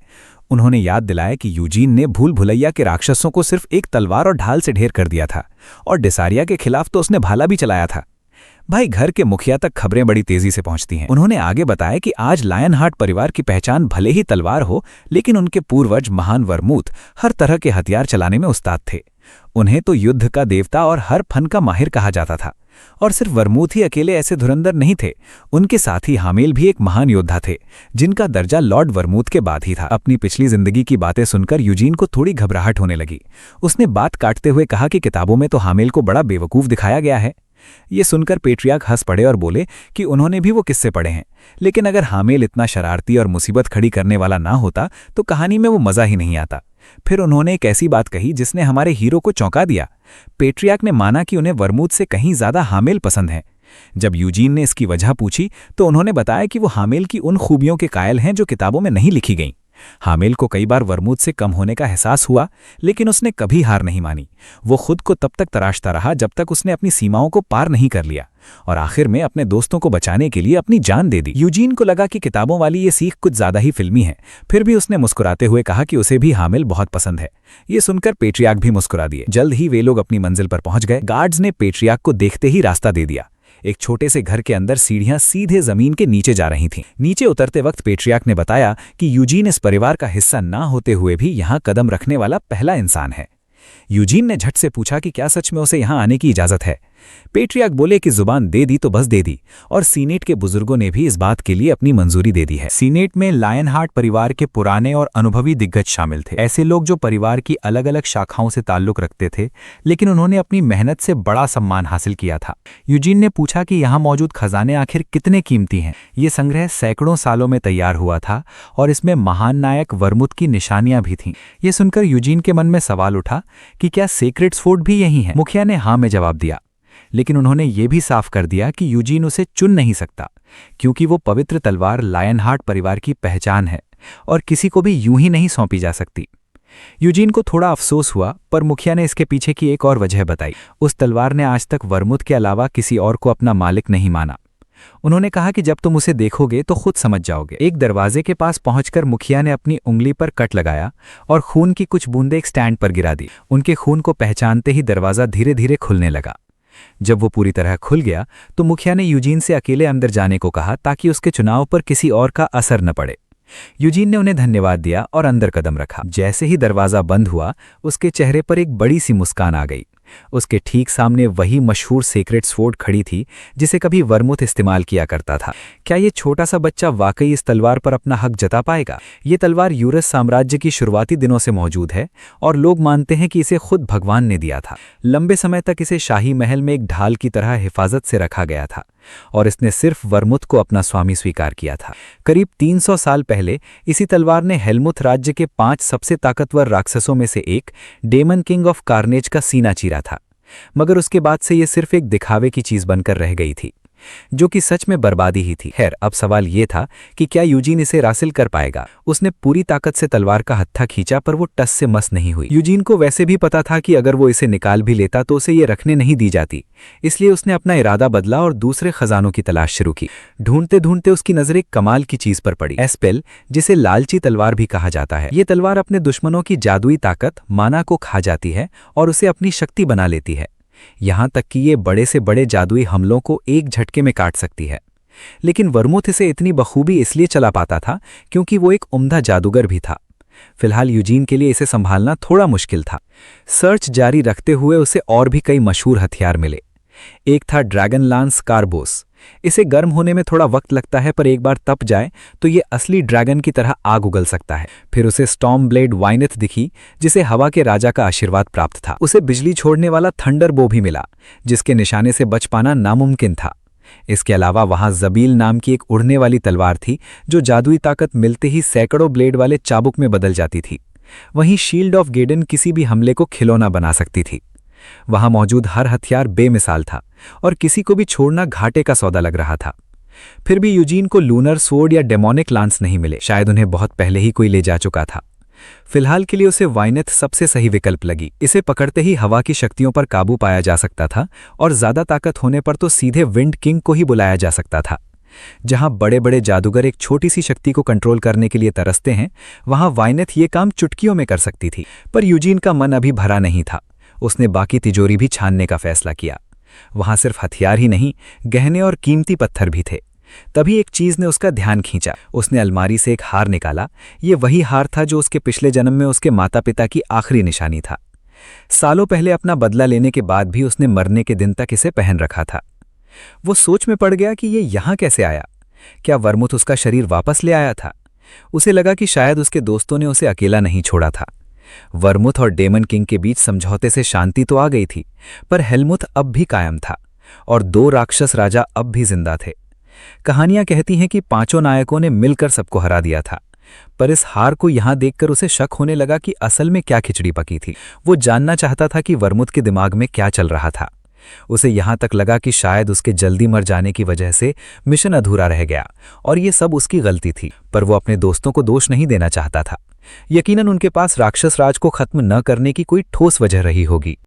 Speaker 3: उन्होंने याद दिलाया कि यूजीन ने भूल भुलैया के राक्षसों को सिर्फ एक तलवार और ढाल से ढेर कर दिया था और डिसारिया के खिलाफ तो उसने भाला भी चलाया था। भाई, घर के मुखिया तक खबरें बड़ी तेजी से पहुंचती हैं। उन्होंने आगे बताया कि आज लायनहार्ट परिवार की पहचान भले ही तलवार हो, लेकिन उनके पूर्वज महान वर्मूथ हर तरह के हथियार चलाने में उस्ताद थे। उन्हें तो युद्ध का देवता और हर फन का माहिर कहा जाता था। और सिर्फ वर्मूथ ही अकेले ऐसे धुरंधर नहीं थे, उनके साथी हामेल भी एक महान योद्धा थे जिनका दर्जा लॉर्ड वर्मूथ के बाद ही था। अपनी पिछली जिंदगी की बातें सुनकर यूजीन को थोड़ी घबराहट होने लगी। उसने बात काटते हुए कहा कि किताबों में तो हामेल को बड़ा बेवकूफ दिखाया गया है। ये सुनकर पेट्रियार्क हंस पड़े और बोले कि उन्होंने भी वो किस्से पढ़े हैं, लेकिन अगर हामेल इतना शरारती और मुसीबत खड़ी करने वाला ना होता तो कहानी में वो मजा ही नहीं आता। फिर उन्होंने एक ऐसी बात कही जिसने हमारे हीरो को चौंका दिया। पेट्रियार्क ने माना कि उन्हें वर्मूथ से कहीं ज्यादा हामेल पसंद है। जब यूजीन ने इसकी वजह पूछी तो उन्होंने बताया कि वो हामेल की उन खूबियों के कायल हैं जो किताबों में नहीं लिखी गईं। हामेल को कई बार वर्मूथ से कम होने का एहसास हुआ, लेकिन उसने कभी हार नहीं मानी। वो खुद को तब तक तराशता रहा जब तक उसने अपनी सीमाओं को पार नहीं कर लिया और आखिर में अपने दोस्तों को बचाने के लिए अपनी जान दे दी। यूजीन को लगा कि किताबों वाली ये सीख कुछ ज्यादा ही फिल्मी है, फिर भी उसने मुस्कुराते हुए कहा कि उसे भी हामेल बहुत पसंद है। ये सुनकर पेट्रियार्क भी मुस्कुरा दिए। जल्द ही वे लोग अपनी मंजिल पर पहुंच गए। गार्ड्स ने पेट्रियार्क को देखते ही रास्ता दे दिया। एक छोटे से घर के अंदर सीढ़ियां सीधे जमीन के नीचे जा रही थीं। नीचे उतरते वक्त पेट्रियार्क ने बताया कि यूजीन इस परिवार का हिस्सा ना होते हुए भी यहां कदम रखने वाला पहला इंसान है। यूजीन ने झट से पूछा कि क्या सच में उसे यहां आने की इजाजत है। पेट्रियार्क बोले कि जुबान दे दी तो बस दे दी, और सीनेट के बुजुर्गों ने भी इस बात के लिए अपनी मंजूरी दे दी है। सीनेट में लायनहार्ट परिवार के पुराने और अनुभवी दिग्गज शामिल थे, ऐसे लोग जो परिवार की अलग अलग शाखाओं से ताल्लुक रखते थे, लेकिन उन्होंने अपनी मेहनत से बड़ा सम्मान हासिल किया था। यूजीन ने पूछा कि यहाँ मौजूद खजाने आखिर कितने कीमती हैं। ये संग्रह सैकड़ों सालों में तैयार हुआ था और इसमें महान नायक वर्मुथ की निशानियां भी थीं। ये सुनकर यूजीन के मन में सवाल उठा कि क्या सेक्रेड स्वॉर्ड भी यही है। मुखिया ने हाँ में जवाब दिया, लेकिन उन्होंने ये भी साफ कर दिया कि यूजीन उसे चुन नहीं सकता, क्योंकि वो पवित्र तलवार लायनहार्ट परिवार की पहचान है और किसी को भी यूं ही नहीं सौंपी जा सकती। यूजीन को थोड़ा अफसोस हुआ, पर मुखिया ने इसके पीछे की एक और वजह बताई। उस तलवार ने आज तक वर्मुथ के अलावा किसी और को अपना मालिक नहीं माना। उन्होंने कहा कि जब तुम उसे देखोगे तो खुद समझ जाओगे। एक दरवाजे के पास पहुंचकर मुखिया ने अपनी उंगली पर कट लगाया और खून की कुछ बूंदें एक स्टैंड पर गिरा दी। उनके खून को पहचानते ही दरवाजा धीरे धीरे खुलने लगा। जब वो पूरी तरह खुल गया तो मुखिया ने यूजीन से अकेले अंदर जाने को कहा ताकि उसके चुनाव पर किसी और का असर न पड़े। यूजीन ने उन्हें धन्यवाद दिया और अंदर कदम रखा। जैसे ही दरवाजा बंद हुआ, उसके चेहरे पर एक बड़ी सी मुस्कान आ गई। उसके ठीक सामने वही मशहूर सेक्रेड स्वॉर्ड खड़ी थी जिसे कभी वर्मुथ इस्तेमाल किया करता था। क्या ये छोटा सा बच्चा वाकई इस तलवार पर अपना हक जता पाएगा? ये तलवार यूरस साम्राज्य की शुरुआती दिनों से मौजूद है और लोग मानते हैं कि इसे खुद भगवान ने दिया था। लंबे समय तक इसे शाही महल में एक ढाल की तरह हिफाजत से रखा गया था और इसने सिर्फ वर्मुथ को अपना स्वामी स्वीकार किया था। करीब 300 साल पहले इसी तलवार ने हेलमुथ राज्य के 5 सबसे ताकतवर राक्षसों में से एक डेमन किंग ऑफ कार्नेज का सीना चीरा था, मगर उसके बाद से यह सिर्फ एक दिखावे की चीज बनकर रह गई थी, जो कि सच में बर्बादी ही थी। खैर, अब सवाल यह था कि क्या यूजीन इसे हासिल कर पाएगा। उसने पूरी ताकत से तलवार का हत्था खींचा, पर वो टस से मस नहीं हुई। यूजीन को वैसे भी पता था कि अगर वो इसे निकाल भी लेता तो उसे ये रखने नहीं दी जाती, इसलिए उसने अपना इरादा बदला और दूसरे खजानों की तलाश शुरू की। ढूंढते ढूंढते उसकी नजर एक कमाल की चीज पर पड़ी, एस्पेल, जिसे लालची तलवार भी कहा जाता है। ये तलवार अपने दुश्मनों की जादुई ताकत माना को खा जाती है और उसे अपनी शक्ति बना लेती है, यहां तक कि ये बड़े से बड़े जादुई हमलों को एक झटके में काट सकती है। लेकिन वर्मुथ इसे इतनी बखूबी इसलिए चला पाता था क्योंकि वो एक उम्दा जादूगर भी था। फिलहाल यूजीन के लिए इसे संभालना थोड़ा मुश्किल था। सर्च जारी रखते हुए उसे और भी कई मशहूर हथियार मिले। एक था ड्रैगन लांस कार्बोस। इसे गर्म होने में थोड़ा वक्त लगता है, पर एक बार तप जाए तो ये असली ड्रैगन की तरह आग उगल सकता है। फिर उसे स्टॉर्म ब्लेड वाइनेथ दिखी, जिसे हवा के राजा का आशीर्वाद प्राप्त था। उसे बिजली छोड़ने वाला थंडर बो भी मिला, जिसके निशाने से बच पाना नामुमकिन था। इसके अलावा वहां जबील नाम की एक उड़ने वाली तलवार थी, जो जादुई ताकत मिलते ही सैकड़ों ब्लेड वाले चाबुक में बदल जाती थी। वहीं शील्ड ऑफ गेडन किसी भी हमले को खिलौना बना सकती थी। वहां मौजूद हर हथियार बेमिसाल था और किसी को भी छोड़ना घाटे का सौदा लग रहा था। फिर भी यूजीन को लूनर स्वॉर्ड या डेमोनिक लांस नहीं मिले, शायद उन्हें बहुत पहले ही कोई ले जा चुका था। फिलहाल के लिए उसे वाइनेथ सबसे सही विकल्प लगी। इसे पकड़ते ही हवा की शक्तियों पर काबू पाया जा सकता था और ज्यादा ताकत होने पर तो सीधे विंड किंग को ही बुलाया जा सकता था। जहां बड़े बड़े जादूगर एक छोटी सी शक्ति को कंट्रोल करने के लिए तरसते हैं, वहां वाइनेथ ये काम चुटकियों में कर सकती थी। पर यूजीन का मन अभी भरा नहीं था। उसने बाकी तिजोरी भी छानने का फैसला किया। वहां सिर्फ हथियार ही नहीं, गहने और कीमती पत्थर भी थे। तभी एक चीज ने उसका ध्यान खींचा। उसने अलमारी से एक हार निकाला। ये वही हार था जो उसके पिछले जन्म में उसके माता पिता की आखिरी निशानी था। सालों पहले अपना बदला लेने के बाद भी उसने मरने के दिन तक इसे पहन रखा था। वो सोच में पड़ गया कि ये यहां कैसे आया। क्या वर्मुथ उसका शरीर वापस ले आया था? उसे लगा कि शायद उसके दोस्तों ने उसे अकेला नहीं छोड़ा था। वर्मुथ और डेमन किंग के बीच समझौते से शांति तो आ गई थी, पर हेलमुथ अब भी कायम था और 2 राक्षस राजा अब भी जिंदा थे। कहानियां कहती हैं कि 5 नायकों ने मिलकर सबको हरा दिया था, पर इस हार को यहां देखकर उसे शक होने लगा कि असल में क्या खिचड़ी पकी थी। वो जानना चाहता था कि वर्मुथ के दिमाग में क्या चल रहा था। उसे यहां तक लगा कि शायद उसके जल्दी मर जाने की वजह से मिशन अधूरा रह गया और ये सब उसकी गलती थी, पर वो अपने दोस्तों को दोष नहीं देना चाहता था। यकीनन उनके पास राक्षस राज को खत्म न करने की कोई ठोस वजह रही होगी।